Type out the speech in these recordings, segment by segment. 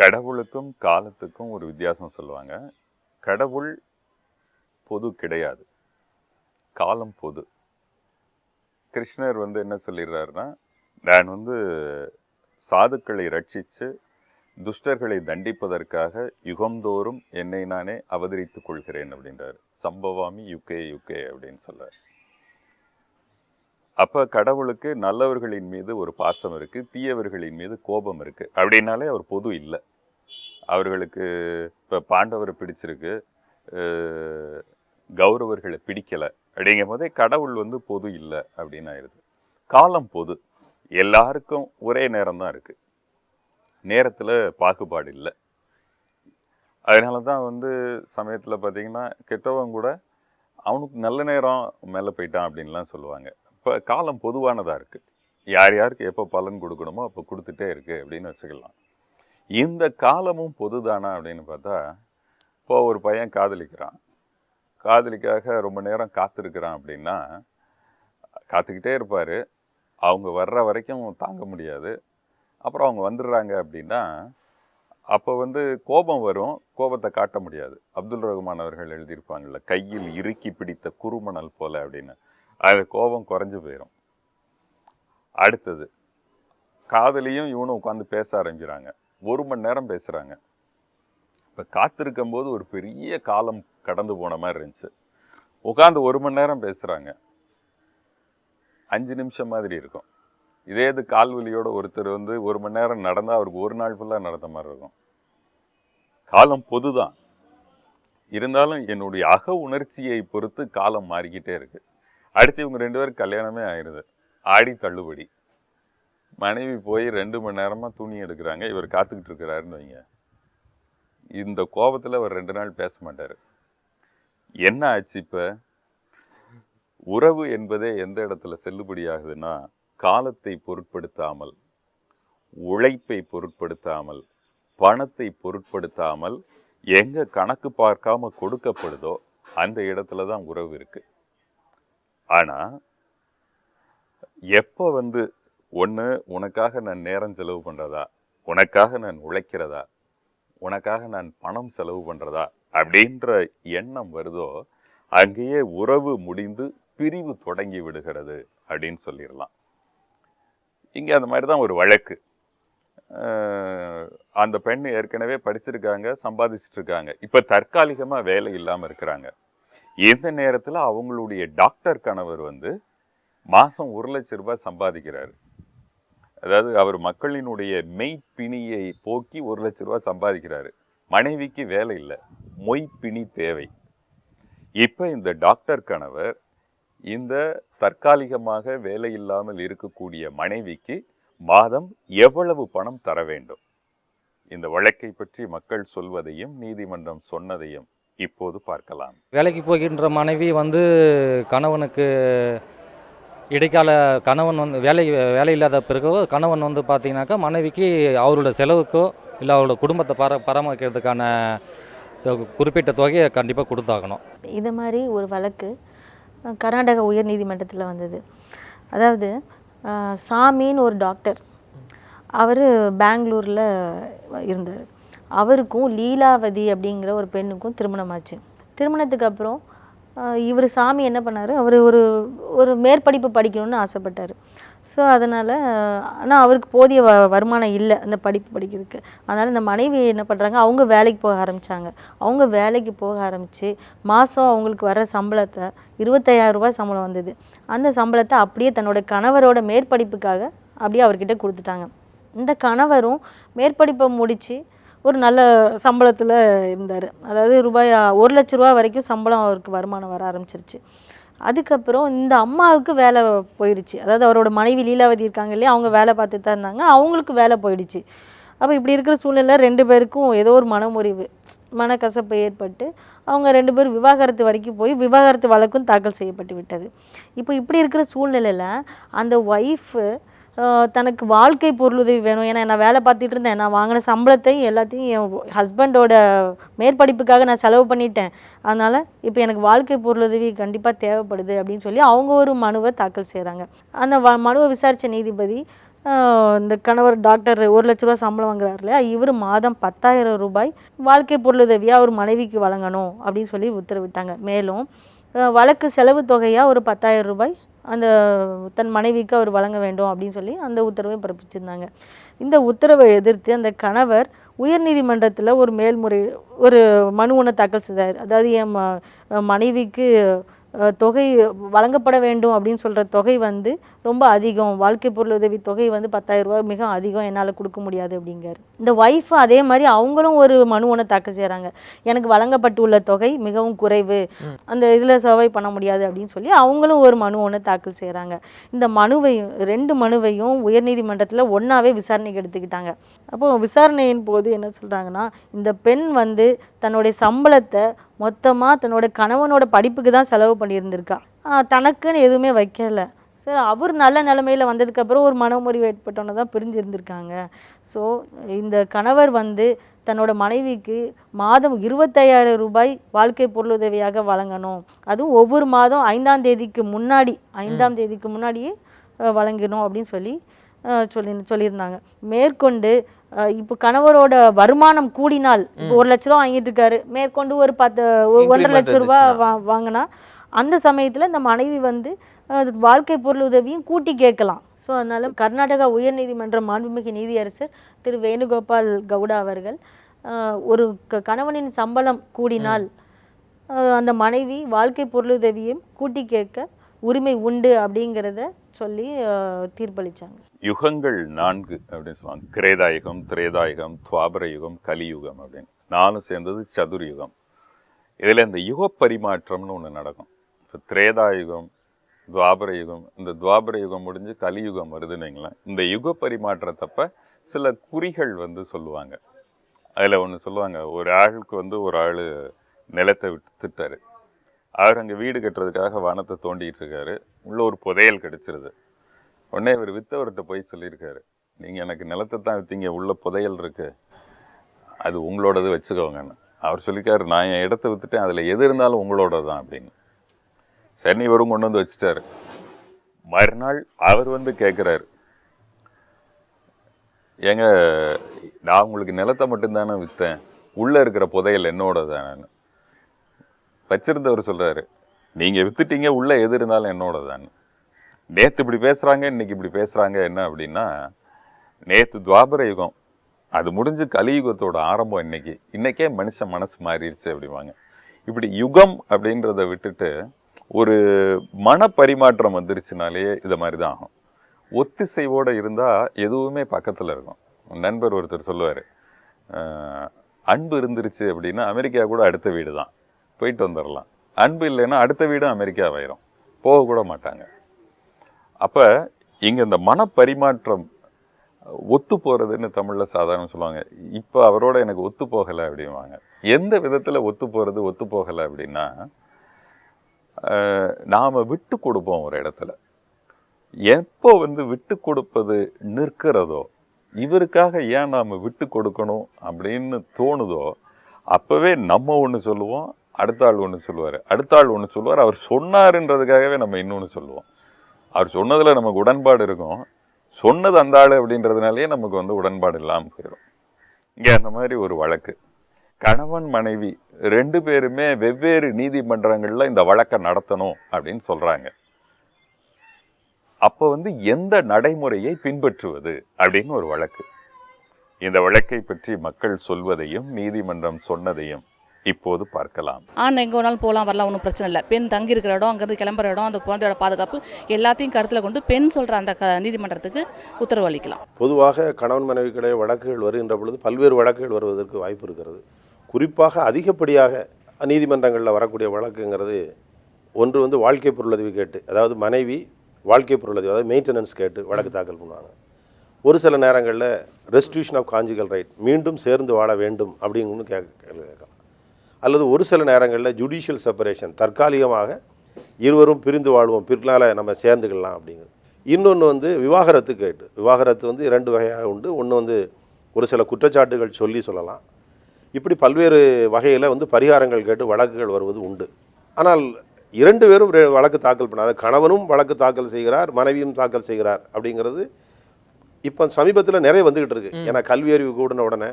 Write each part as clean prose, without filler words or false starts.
கடவுளுக்கும் காலத்துக்கும் ஒரு வித்தியாசம் சொல்லுவாங்க. கடவுள் பொது கிடையாது, காலம் பொது. கிருஷ்ணர் என்ன சொல்லிடுறாருன்னா, நான் சாதுக்களை ரட்சித்து துஷ்டர்களை தண்டிப்பதற்காக யுகந்தோறும் என்னை நானே அவதரித்துக் கொள்கிறேன் அப்படின்றார். சம்பவாமி யுகே யுகே அப்படின்னு சொல்றார். அப்போ கடவுளுக்கு நல்லவர்களின் மீது ஒரு பாசம் இருக்குது, தீயவர்களின் மீது கோபம் இருக்குது. அப்படின்னாலே அவர் பொது இல்லை. அவர்களுக்கு இப்போ பாண்டவரை பிடிச்சிருக்கு, கௌரவர்களை பிடிக்கலை அப்படிங்கும் போதே கடவுள் பொது இல்லை அப்படின்னு ஆயிடுது. காலம் பொது, எல்லாருக்கும் ஒரே நேரம் தான் இருக்குது, நேரத்தில் பாகுபாடு இல்லை. அதனால தான் சமயத்தில் பார்த்திங்கன்னா கெட்டவங்க கூட அவனுக்கு நல்ல நேரம் மேலே போயிட்டான் அப்படின்லாம் சொல்லுவாங்க. இப்போ காலம் பொதுவானதாக இருக்குது, யார் யாருக்கு எப்போ பலன் கொடுக்கணுமோ அப்போ கொடுத்துட்டே இருக்குது அப்படின்னு வச்சுக்கலாம். இந்த காலமும் பொதுதானா அப்படின்னு பார்த்தா, இப்போ ஒரு பையன் காதலிக்கிறான், காதலிக்காக ரொம்ப நேரம் காத்திருக்கிறான் அப்படின்னா காத்துக்கிட்டே இருப்பார். அவங்க வர்ற வரைக்கும் தாங்க முடியாது. அப்புறம் அவங்க வந்துடுறாங்க அப்படின்னா அப்போ கோபம் வரும், கோபத்தை காட்ட முடியாது. அப்துல் ரஹ்மான் அவர்கள் எழுதியிருப்பாங்கள்ல, கையில் இறுக்கி பிடித்த குறுமணல் போல அப்படின்னு. அது கோபம் குறைஞ்சு போயிடும். அடுத்தது காதலியும் இவனும் உட்காந்து பேச ஆரம்பிக்கிறாங்க, 1 மணி நேரம் பேசுகிறாங்க. இப்போ காத்திருக்கும் போது ஒரு பெரிய காலம் கடந்து போன மாதிரி இருந்துச்சு. உட்காந்து 1 மணி நேரம் பேசுகிறாங்க, 5 நிமிஷம் மாதிரி இருக்கும். இதே இது கால்வலியோட ஒருத்தர் 1 மணி நேரம் நடந்தால் அவருக்கு 1 நாள் ஃபுல்லாக நடந்த மாதிரி இருக்கும். காலம் பொதுதான், இருந்தாலும் என்னுடைய அக உணர்ச்சியை பொறுத்து காலம் மாறிக்கிட்டே இருக்குது. அடுத்து இவங்க 2 பேரும் கல்யாணமே ஆயிடுது, ஆடி தள்ளுபடி. மனைவி போய் 2 மணி நேரமாக துணி எடுக்கிறாங்க, இவர் காத்துக்கிட்டு இருக்கிறாருன்னு வைங்க. இந்த கோபத்தில் அவர் 2 நாள் பேச மாட்டார். என்ன ஆச்சு? இப்போ உறவு என்பதே எந்த இடத்துல செல்லுபடியாகுதுன்னா, காலத்தை பொருட்படுத்தாமல், உழைப்பை பொருட்படுத்தாமல், பணத்தை பொருட்படுத்தாமல் எங்கே கணக்கு பார்க்காம கொடுக்கப்படுதோ அந்த இடத்துல தான் உறவு இருக்குது. ஆனால் எப்போ ஒன்று உனக்காக நான் நேரம் செலவு பண்ணுறதா, உனக்காக நான் உழைக்கிறதா, உனக்காக நான் பணம் செலவு பண்ணுறதா அப்படின்ற எண்ணம் வருதோ அங்கேயே உறவு முடிந்து பிரிவு தொடங்கி விடுகிறது அப்படின்னு சொல்லிடலாம். இங்கே அந்த மாதிரி தான் ஒரு வழக்கு. அந்த பெண் ஏற்கனவே படிச்சிருக்காங்க, சம்பாதிச்சிட்ருக்காங்க, இப்போ தற்காலிகமாக வேலை இல்லாமல் இருக்கிறாங்க. இந்த நேரத்தில் அவங்களுடைய டாக்டர் கணவர் மாதம் 1 லட்ச ரூபாய் சம்பாதிக்கிறாரு. அதாவது அவர் மக்களினுடைய மெய்ப்பிணியை போக்கி 1 லட்ச ரூபாய் சம்பாதிக்கிறாரு. மனைவிக்கு வேலை இல்லை, மொய்ப்பிணி தேவை. இப்போ இந்த டாக்டர் கணவர் இந்த தற்காலிகமாக வேலை இல்லாமல் இருக்கக்கூடிய மனைவிக்கு மாதம் எவ்வளவு பணம் தர வேண்டும்? இந்த வழக்கை பற்றி மக்கள் சொல்வதையும் நீதிமன்றம் சொன்னதையும் இப்போது பார்க்கலாம். வேலைக்கு போகின்ற மனைவி கணவனுக்கு இடைக்கால கணவன் வேலை இல்லாத பிறகு கணவன் பார்த்தீங்கன்னாக்கா மனைவிக்கு அவரோட செலவுக்கோ இல்லை அவரோட குடும்பத்தை பராமரிக்கிறதுக்கான குறிப்பிட்ட தொகையை கண்டிப்பாக கொடுத்தாகணும். இது மாதிரி ஒரு வழக்கு கர்நாடக உயர் நீதிமன்றத்தில் வந்தது. அதாவது சாமின்னு ஒரு டாக்டர், அவர் பெங்களூரில் இருந்தார். அவருக்கும் லீலாவதி அப்படிங்கிற ஒரு பெண்ணுக்கும் திருமணமாச்சு. திருமணத்துக்கு அப்புறம் இவர் சாமி என்ன பண்ணார், அவர் ஒரு மேற்படிப்பு படிக்கணும்னு ஆசைப்பட்டார். ஸோ அதனால் ஆனால் அவருக்கு போதிய வருமானம் இல்லை அந்த படிப்பு படிக்கிறதுக்கு. அதனால் இந்த மனைவி என்ன பண்ணுறாங்க, அவங்க வேலைக்கு போக ஆரம்பித்தாங்க. அவங்க வேலைக்கு போக ஆரம்பித்து மாதம் அவங்களுக்கு வர சம்பளத்தை 25,000 ரூபாய் சம்பளம் வந்தது. அந்த சம்பளத்தை அப்படியே தன்னோட கணவரோட மேற்படிப்புக்காக அப்படியே அவர்கிட்ட கொடுத்துட்டாங்க. இந்த கணவரும் மேற்படிப்பை முடித்து ஒரு நல்ல சம்பளத்தில் இருந்தார். அதாவது 1 லட்ச ரூபா வரைக்கும் சம்பளம் அவருக்கு வருமானம் வர ஆரம்பிச்சிருச்சு. அதுக்கப்புறம் இந்த அம்மாவுக்கு வேலை போயிடுச்சு. அதாவது அவரோட மனைவி லீலாவதி இருக்காங்க இல்லையா, அவங்க வேலை பார்த்துட்டு தான் இருந்தாங்க, அவங்களுக்கு வேலை போயிடுச்சு. அப்போ இப்படி இருக்கிற சூழ்நிலை 2 பேருக்கும் ஏதோ ஒரு மனமுறிவு, மனக்கசப்பு ஏற்பட்டு அவங்க 2 பேரும் விவாகரத்து வரைக்கும் போய் விவாகரத்து வழக்கும் தாக்கல் செய்யப்பட்டு விட்டது. இப்போ இப்படி இருக்கிற சூழ்நிலையில் அந்த ஒய்ஃபு தனக்கு வாழ்க்கை பொருளுதவி வேணும், ஏன்னா நான் வேலை பார்த்துட்டு இருந்தேன், நான் வாங்கின சம்பளத்தையும் எல்லாத்தையும் என் ஹஸ்பண்டோட மேற்படிப்புக்காக நான் செலவு பண்ணிட்டேன், அதனால் இப்போ எனக்கு வாழ்க்கை பொருளுதவி கண்டிப்பாக தேவைப்படுது அப்படின்னு சொல்லி அவங்க ஒரு மனுவை தாக்கல் செய்கிறாங்க. அந்த மனுவை விசாரித்த நீதிபதி இந்த கணவர் டாக்டர் 1,00,000 ரூபா சம்பளம் வாங்குறாரு இல்லையா, இவர் மாதம் 10,000 ரூபாய் வாழ்க்கை பொருளுதவியாக அவர் மனைவிக்கு வழங்கணும் அப்படின்னு சொல்லி உத்தரவிட்டாங்க. மேலும் வழக்கு செலவு தொகையாக ஒரு 10,000 ரூபாய் அந்த தன் மனைவிக்கு அவர் வழங்க வேண்டும் அப்படின்னு சொல்லி அந்த உத்தரவை பிறப்பிச்சிருந்தாங்க. இந்த உத்தரவை எதிர்த்து அந்த கணவர் உயர்நீதிமன்றத்தில் ஒரு மனு ஒன்று தாக்கல் செய்தார். அதாவது என் மனைவிக்கு தொகை வழங்கப்பட வேண்டும் அப்படின்னு சொல்கிற தொகை வந்து ரொம்ப அதிகம், வாழ்க்கை பொருள் உதவி தொகை வந்து 10,000 ரூபாய் மிக அதிகம், என்னால் கொடுக்க முடியாது அப்படிங்காரு. இந்த ஒய்ஃப் அதே மாதிரி அவங்களும் ஒரு மனு ஒன்று தாக்கல் செய்கிறாங்க. எனக்கு வழங்கப்பட்டுள்ள தொகை மிகவும் குறைவு, அந்த இதில் சர்வை பண்ண முடியாது அப்படின்னு சொல்லி அவங்களும் ஒரு மனு ஒன்று தாக்கல் செய்கிறாங்க. இந்த ரெண்டு மனுவையும் உயர்நீதிமன்றத்தில் ஒன்றாவே விசாரணைக்கு எடுத்துக்கிட்டாங்க. அப்போது விசாரணையின் போது என்ன சொல்கிறாங்கன்னா, இந்த பெண் வந்து தன்னுடைய சம்பளத்தை மொத்தமாக தன்னோட கணவனோட படிப்புக்கு தான் செலவு பண்ணியிருந்திருக்கா, தனக்குன்னு எதுவுமே வைக்கல. சரி, அவர் நல்ல நிலைமையில் வந்ததுக்கப்புறம் ஒரு மனமுறிவு ஏற்பட்டோன்னு தான் பிரிஞ்சிருந்திருக்காங்க. ஸோ இந்த கணவர் வந்து தன்னோட மனைவிக்கு மாதம் 25,000 ரூபாய் வாழ்க்கை பொருளுதவியாக வழங்கணும், அதுவும் ஒவ்வொரு மாதம் 5ஆம் தேதிக்கு முன்னாடியே வழங்கணும் அப்படின்னு சொல்லியிருந்தாங்க. மேற்கொண்டு இப்போ கணவரோட வருமானம் கூடினால், இப்போ 1,00,000 ரூபா வாங்கிட்டு இருக்காரு, மேற்கொண்டு ஒரு 1,50,000 ரூபா வாங்கினா அந்த சமயத்தில் இந்த மனைவி வந்து வாழ்க்கை பொருள் உதவியும் கூட்டி கேட்கலாம். ஸோ அதனால கர்நாடகா உயர்நீதிமன்ற மாண்புமிகு நீதியரசர் திரு வேணுகோபால் கவுடா அவர்கள் ஒரு கணவனின் சம்பளம் கூடினால் அந்த மனைவி வாழ்க்கை பொருளுதவியும் கூட்டி கேட்க உரிமை உண்டு அப்படிங்கிறத சொல்லி தீர்ப்பளித்தாங்க. யுகங்கள் 4 அப்படின்னு சொல்லுவாங்க. கிரேதாயுகம், திரேதாயுகம், துவாபர யுகம், கலியுகம் அப்படின்னு 4 சேர்ந்தது சதுர்யுகம். இதில் இந்த யுக பரிமாற்றம்னு ஒன்று நடக்கும். இப்போ திரேதாயுகம், துவாபர யுகம், இந்த துவாபர யுகம் முடிஞ்சு கலியுகம் வருதுன்னு வைங்களேன். இந்த யுக பரிமாற்றத்தப்ப சில குறிகள் வந்து சொல்லுவாங்க. அதில் ஒன்று சொல்லுவாங்க, ஒரு ஆளுக்கு வந்து ஒரு ஆள் நிலத்தை விட்டுட்டாரு. அவர் அங்கே வீடு கட்டுறதுக்காக வனத்தை தோண்டிகிட்டு இருக்காரு. உள்ள ஒரு புதையல் கிடச்சிருது. உடனே இவர் வித்தவர்கிட்ட போய் சொல்லியிருக்காரு, நீங்கள் எனக்கு நிலத்தை தான் விற்றீங்க, உள்ள புதையல் இருக்கு, அது உங்களோடது வச்சுக்கோங்கன்னு. அவர் சொல்லியிருக்காரு, நான் என் இடத்த விற்றுட்டேன், அதில் எது இருந்தாலும் உங்களோட தான் அப்படின்னு. சரி, இவரும் கொண்டு வந்து வச்சுட்டாரு. மறுநாள் அவர் வந்து கேட்குறாரு, ஏங்க நான் உங்களுக்கு நிலத்தை மட்டும்தானே விற்றேன், உள்ளே இருக்கிற புதையல் என்னோட தானேன்னு. வச்சிருந்தவர் சொல்கிறாரு, நீங்கள் விற்றுட்டீங்க, உள்ளே எது இருந்தாலும் என்னோட தான். நேற்று இப்படி பேசுகிறாங்க, இன்றைக்கி இப்படி பேசுகிறாங்க. என்ன அப்படின்னா, நேற்று துவாபர யுகம், அது முடிஞ்சு கலியுகத்தோட ஆரம்பம் இன்றைக்கே மனுஷன் மனசு மாறிடுச்சு அப்படிவாங்க. இப்படி யுகம் அப்படின்றத விட்டுட்டு ஒரு மன பரிமாற்றம் வந்துருச்சுனாலே இதை மாதிரி தான் ஆகும். ஒத்திசைவோடு இருந்தால் எதுவுமே பக்கத்தில் இருக்கும். நண்பர் ஒருத்தர் சொல்லுவார், அன்பு இருந்துருச்சு அப்படின்னா அமெரிக்கா கூட அடுத்த வீடு தான், போயிட்டு வந்துடலாம். அன்பு இல்லைன்னா அடுத்த வீடும் அமெரிக்காவாயிரும், போகக்கூட மாட்டாங்க. அப்போ இங்கே இந்த மனப்பரிமாற்றம் ஒத்து போகிறதுன்னு தமிழில் சாதாரண சொல்லுவாங்க. இப்போ அவரோட எனக்கு ஒத்து போகலை அப்படின்வாங்க. எந்த விதத்தில் ஒத்து போகிறது ஒத்து போகலை அப்படின்னா, நாம் விட்டு கொடுப்போம் ஒரு இடத்துல. எப்போ வந்து விட்டு கொடுப்பது நிற்கிறதோ, இவருக்காக ஏன் நாம் விட்டு கொடுக்கணும் அப்படின்னு தோணுதோ, அப்போவே நம்ம ஒன்று சொல்லுவோம், அடுத்த ஆள் ஒன்று சொல்லுவார், அவர் சொன்னாருன்றதுக்காகவே நம்ம இன்னொன்று சொல்லுவோம். அவர் சொன்னதில் நமக்கு உடன்பாடு இருக்கும், சொன்னது அந்த ஆள் அப்படின்றதுனாலே நமக்கு வந்து உடன்பாடு இல்லாமல் போயிடும். இங்கே அந்த மாதிரி ஒரு வழக்கு, கணவன் மனைவி 2 பேருமே வெவ்வேறு நீதிமன்றங்களில் இந்த வழக்கை நடத்தணும் அப்படின்னு சொல்கிறாங்க. அப்போ வந்து எந்த நடைமுறையை பின்பற்றுவது அப்படின்னு ஒரு வழக்கு. இந்த வழக்கை பற்றி மக்கள் சொல்வதையும் நீதிமன்றம் சொன்னதையும் இப்போது பார்க்கலாம். எங்கே வேணாலும் போகலாம் வரலாம், ஒன்றும் பிரச்சனை இல்லை. பெண் தங்கியிருக்கிற இடம், அங்கேருந்து கிளம்புற இடம், அந்த குழந்தையோட பாதுகாப்பு எல்லாத்தையும் கருத்தில் கொண்டு பெண் சொல்கிற அந்த நீதிமன்றத்துக்கு உத்தரவு அளிக்கலாம். பொதுவாக கணவன் மனைவிக்கிடையே வழக்குகள் வருகின்ற பொழுது பல்வேறு வழக்குகள் வருவதற்கு வாய்ப்பு இருக்கிறது. குறிப்பாக அதிகப்படியாக நீதிமன்றங்களில் வரக்கூடிய வழக்குங்கிறது ஒன்று வந்து வாழ்க்கை பொருளுதவி கேட்டு, அதாவது மனைவி வாழ்க்கை பொருளுதவி, அதாவது மெயின்டெனன்ஸ் கேட்டு வழக்கு தாக்கல் பண்ணுவாங்க. ஒரு சில நேரங்களில் ரெஸ்டியூஷன் ஆஃப் கான்ஜுகல் ரைட், மீண்டும் சேர்ந்து வாழ வேண்டும் அப்படிங்கன்னு கேட்கலாம். அல்லது ஒரு சில நேரங்களில் ஜுடிஷியல் செப்பரேஷன், தற்காலிகமாக இருவரும் பிரிந்து வாழ்வோம், பின்னால் நம்ம சேர்ந்துக்கலாம் அப்படிங்கிறது. இன்னொன்று வந்து விவாகரத்து கேட்டு, விவாகரத்து வந்து 2 வகையாக உண்டு. ஒன்று வந்து ஒரு சில குற்றச்சாட்டுகள் சொல்லலாம். இப்படி பல்வேறு வகையில் வந்து பரிகாரங்கள் கேட்டு வழக்குகள் வருவது உண்டு. ஆனால் 2 பேரும் வழக்கு தாக்கல் பண்ணாத, கணவனும் வழக்கு தாக்கல் செய்கிறார், மனைவியும் தாக்கல் செய்கிறார் அப்படிங்கிறது இப்போ சமீபத்தில் நிறைய வந்துக்கிட்டு இருக்கு. ஏன்னா கல்வி அறிவு கூடின உடனே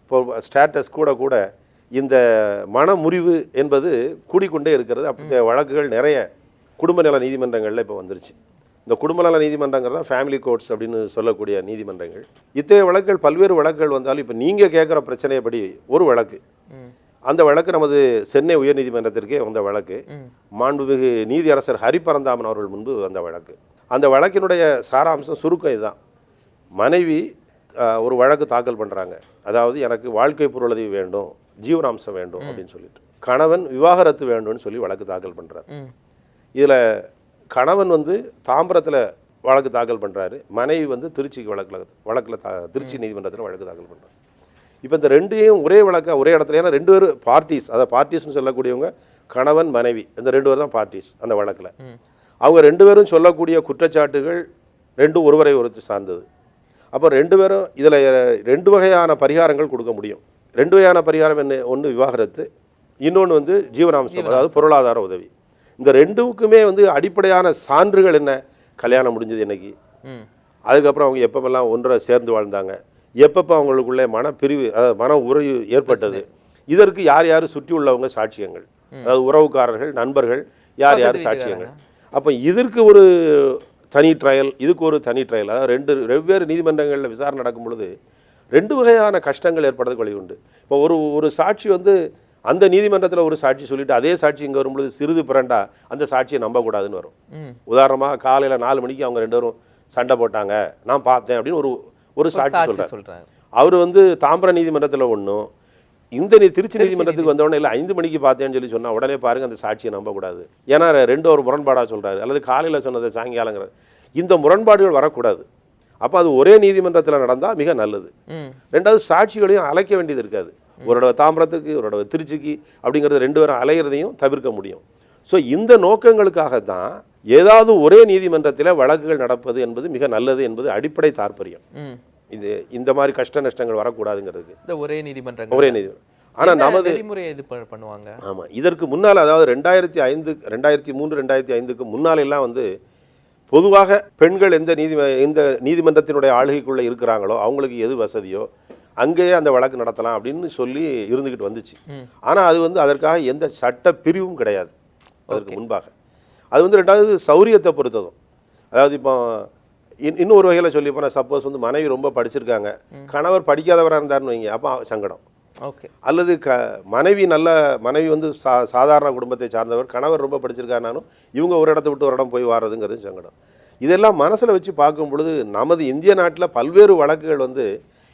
இப்போ ஸ்டேட்டஸ் கூட கூட இந்த மன முறிவு என்பது கூடிக்கொண்டே இருக்கிறது. அப்படி வழக்குகள் நிறைய குடும்ப நல நீதிமன்றங்களில் இப்போ வந்துருச்சு. இந்த குடும்ப நல நீதிமன்றங்கள் தான் ஃபேமிலி கோர்ட்ஸ் அப்படின்னு சொல்லக்கூடிய நீதிமன்றங்கள். இத்தகைய வழக்குகள் பல்வேறு வழக்குகள் வந்தாலும் இப்போ நீங்கள் கேட்குற பிரச்சனையப்படி ஒரு வழக்கு, அந்த வழக்கு நமது சென்னை உயர்நீதிமன்றத்திற்கே வந்த வழக்கு. மாண்புமிகு நீதியரசர் ஹரிபரந்தாமன் அவர்கள் முன்பு வந்த வழக்கு. அந்த வழக்கினுடைய சாராம்சம் சுருக்கம் இதுதான். மனைவி ஒரு வழக்கு தாக்கல் பண்ணுறாங்க. அதாவது எனக்கு வாழ்க்கை பொருளுதவி வேண்டும், ஜீவனாம்சம் வேண்டும் அப்படின்னு சொல்லிட்டு. கணவன் விவாகரத்து வேண்டும்னு சொல்லி வழக்கு தாக்கல் பண்ணுறாரு. இதில் கணவன் வந்து தாம்பரத்தில் வழக்கு தாக்கல் பண்ணுறாரு, மனைவி வந்து திருச்சிக்கு வழக்கில் திருச்சி நீதிமன்றத்தில் வழக்கு தாக்கல் பண்ணுறாரு. இப்போ இந்த ரெண்டையும் ஒரே வழக்காக ஒரே இடத்துல, ஏன்னா ரெண்டு பேரும் பார்ட்டிஸ், அதை பார்ட்டிஸ்னு சொல்லக்கூடியவங்க கணவன் மனைவி, இந்த ரெண்டு பேர் தான் பார்ட்டிஸ் அந்த வழக்கில். அவங்க ரெண்டு பேரும் சொல்லக்கூடிய குற்றச்சாட்டுகள் ரெண்டும் ஒருவரை ஒருத்தர் சார்ந்தது. அப்போ ரெண்டு பேரும் இதில் ரெண்டு வகையான பரிகாரங்கள் கொடுக்க முடியும். ரெண்டு வகையான பரிகாரம் என்ன? ஒன்று விவாகரத்து, இன்னொன்று வந்து ஜீவனாம்சம், அதாவது பொருளாதார உதவி. இந்த ரெண்டுக்குமே வந்து அடிப்படையான சான்றுகள் என்ன? கல்யாணம் முடிஞ்சது என்னைக்கு, அதுக்கப்புறம் அவங்க எப்பப்பெல்லாம் ஒன்றை சேர்ந்து வாழ்ந்தாங்க, எப்பப்போ அவங்களுக்குள்ளே மனப்பிரிவு அதாவது மன உறவு ஏற்பட்டது, இதற்கு யார் யார் சுற்றி உள்ளவங்க சாட்சியங்கள், அதாவது உறவுக்காரர்கள் நண்பர்கள் யார் யார் சாட்சியங்கள். அப்போ இதற்கு ஒரு தனி ட்ரையல், இதுக்கு ஒரு தனி ட்ரையல். அதாவது ரெண்டு வெவ்வேறு நீதிமன்றங்களில் விசாரணை நடக்கும் பொழுது ரெண்டு வகையான கஷ்டங்கள் ஏற்படுறதுக்கு வழி உண்டு. இப்போ ஒரு சாட்சி வந்து அந்த நீதிமன்றத்தில் ஒரு சாட்சி சொல்லிட்டு அதே சாட்சி இங்கே வரும்பொழுது சிறிது பிறண்டா அந்த சாட்சியை நம்பக்கூடாதுன்னு வரும். உதாரணமாக காலையில் 4 மணிக்கு அவங்க ரெண்டு பேரும் சண்டை போட்டாங்க, நான் பார்த்தேன் அப்படின்னு ஒரு சாட்சி சொல்கிறாங்க. அவர் வந்து தாம்பரம் நீதிமன்றத்தில் ஒன்றும், இந்த திருச்சி நீதிமன்றத்துக்கு வந்தவொடனே இல்லை 5 மணிக்கு பார்த்தேன்னு சொல்லி சொன்னால் உடனே பாருங்கள் அந்த சாட்சியை நம்பக்கூடாது. ஏன்னா ரெண்டு ஒரு முரண்பாடாக சொல்கிறாரு, அல்லது காலையில் சொன்னதை சாயங்காலங்கிற இந்த முரண்பாடுகள் வரக்கூடாது. அப்போ அது ஒரே நீதிமன்றத்தில் நடந்தால் மிக நல்லது. ரெண்டாவது சாட்சிகளையும் அழைக்க வேண்டியது இருக்காது. ஒரு தடவை தாம்பரத்துக்கு ஒரு தடவை திருச்சிக்கு அப்படிங்கிறது ரெண்டு பேரும் அலையிறதையும் தவிர்க்க முடியும். ஸோ இந்த நோக்கங்களுக்காகத்தான் ஏதாவது ஒரே நீதிமன்றத்தில் வழக்குகள் நடப்பது என்பது மிக நல்லது என்பது அடிப்படை தாற்பயம். இது இந்த மாதிரி கஷ்ட நஷ்டங்கள் வரக்கூடாதுங்கிறது ஒரே நீதிமன்றம். ஆனால் நமது இது பண்ணுவாங்க. ஆமாம், இதற்கு முன்னால் அதாவது 2003 2005க்கு முன்னால் எல்லாம் வந்து பொதுவாக பெண்கள் எந்த நீதிமன்றத்தினுடைய ஆளுகைக்குள்ளே இருக்கிறாங்களோ அவங்களுக்கு எது வசதியோ அங்கேயே அந்த வழக்கு நடத்தலாம் அப்படின்னு சொல்லி இருந்துக்கிட்டு வந்துச்சு. ஆனால் அது வந்து அதற்காக எந்த சட்ட பிரிவும் கிடையாது அதற்கு முன்பாக. அது வந்து ரெண்டாவது சௌரியத்தை பொறுத்ததும். அதாவது இப்போ இன்னொரு வகையில் சொல்லி போனால் சப்போஸ் வந்து மனைவி ரொம்ப படிச்சிருக்காங்க, கணவர் படிக்காதவராக இருந்தாருன்னு வைங்க, அப்போ சங்கடம். ஓகே. அல்லது மனைவி வந்து சாதாரண குடும்பத்தை சார்ந்தவர், கணவர் ரொம்ப படிச்சிருக்காருனாலும் இவங்க ஒரு இடத்த விட்டு ஒரு இடம் போய் வாரதுங்கிறது சங்கடம். இதெல்லாம் மனசில் வச்சு பார்க்கும் பொழுது நமது இந்திய நாட்டில் பல்வேறு வழக்குகள் வந்து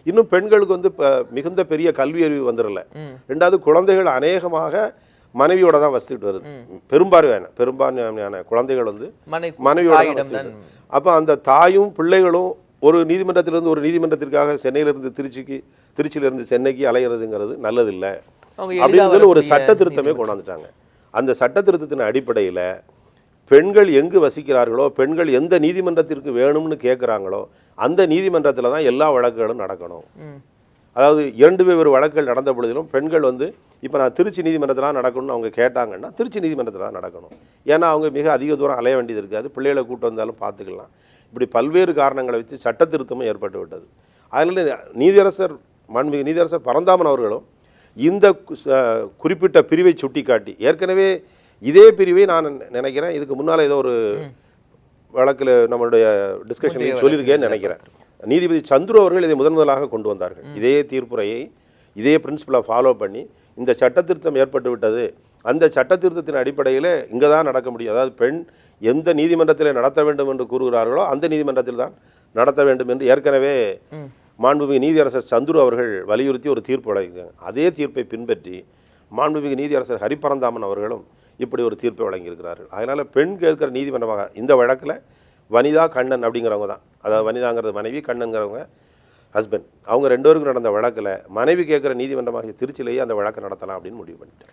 இன்னும் பெண்களுக்கு வந்து மிகுந்த பெரிய கல்வி அறிவு வந்துடல. ரெண்டாவது குழந்தைகள் அநேகமாக மனைவியோட தான் வசித்துட்டு வருது. பெரும்பான்மையான குழந்தைகள் வந்து மனைவியோட. அப்போ அந்த தாயும் பிள்ளைகளும் ஒரு நீதிமன்றத்திலிருந்து ஒரு நீதிமன்றத்திற்காக சென்னையிலிருந்து திருச்சியிலிருந்து சென்னைக்கு அலையிறதுங்கிறது நல்லதில்லை அப்படின்னு ஒரு சட்ட திருத்தமே கொண்டாந்துட்டாங்க. அந்த சட்ட திருத்தத்தின் அடிப்படையில் பெண்கள் எங்கு வசிக்கிறார்களோ, பெண்கள் எந்த நீதிமன்றத்திற்கு வேணும்னு கேட்குறாங்களோ அந்த நீதிமன்றத்தில் தான் எல்லா வழக்குகளும் நடக்கணும். அதாவது 2 வெவ்வேறு வழக்குகள் நடந்த பொழுதிலும் பெண்கள் வந்து இப்போ நான் திருச்சி நீதிமன்றத்தில் நடக்கணும்னு அவங்க கேட்டாங்கன்னா திருச்சி நீதிமன்றத்தில் தான் நடக்கணும். ஏன்னா அவங்க மிக அதிக தூரம் அலைய வேண்டியது இருக்காது, பிள்ளைகளை கூட்டு வந்தாலும் பார்த்துக்கலாம். இப்படி பல்வேறு காரணங்களை வச்சு சட்ட திருத்தமும் ஏற்பட்டு விட்டது. அதனால் நீதியரசர் பரந்தாமன் அவர்களும் இந்த குறிப்பிட்ட பிரிவை சுட்டி காட்டி, ஏற்கனவே இதே பிரிவை நான் நினைக்கிறேன் இதுக்கு முன்னால் ஏதோ ஒரு வழக்கில் நம்மளுடைய டிஸ்கஷன் சொல்லியிருக்கேன்னு நினைக்கிறேன், நீதிபதி சந்துரு அவர்கள் இதை முதலாக கொண்டு வந்தார்கள். இதே தீர்ப்புரையை இதே பிரின்சிபலை ஃபாலோ பண்ணி இந்த சட்டத்திருத்தம் ஏற்பட்டு விட்டது, அந்த சட்டத்திருத்தத்தின் அடிப்படையில் இங்கே தான் நடக்க முடியும். அதாவது பெண் எந்த நீதிமன்றத்தில் நடத்த வேண்டும் என்று கூறுகிறார்களோ அந்த நீதிமன்றத்தில் தான் நடத்த வேண்டும் என்று ஏற்கனவே மாண்புமிகு நீதியரசர் சந்துரு அவர்கள் வலியுறுத்தி ஒரு தீர்ப்பு வழங்கியிருக்காங்க. அதே தீர்ப்பை பின்பற்றி மாண்புமிகு நீதியரசர் ஹரிபரந்தாமன் அவர்களும் இப்படி ஒரு தீர்ப்பை வழங்கியிருக்கிறார்கள். அதனால் பெண் கேட்கிற நீதிமன்றமாக இந்த வழக்கில் வனிதா கண்ணன் அப்படிங்கிறவங்க தான், அதாவது வனிதாங்கிறது மனைவி, கண்ணன்கிறவங்க ஹஸ்பண்ட், அவங்க 2 பேருக்கும் நடந்த வழக்கில் மனைவி கேட்குற நீதிமன்றமாக திருச்சியிலேயே அந்த வழக்கை நடத்தலாம் அப்படின்னு முடிவு பண்ணிட்டேன்.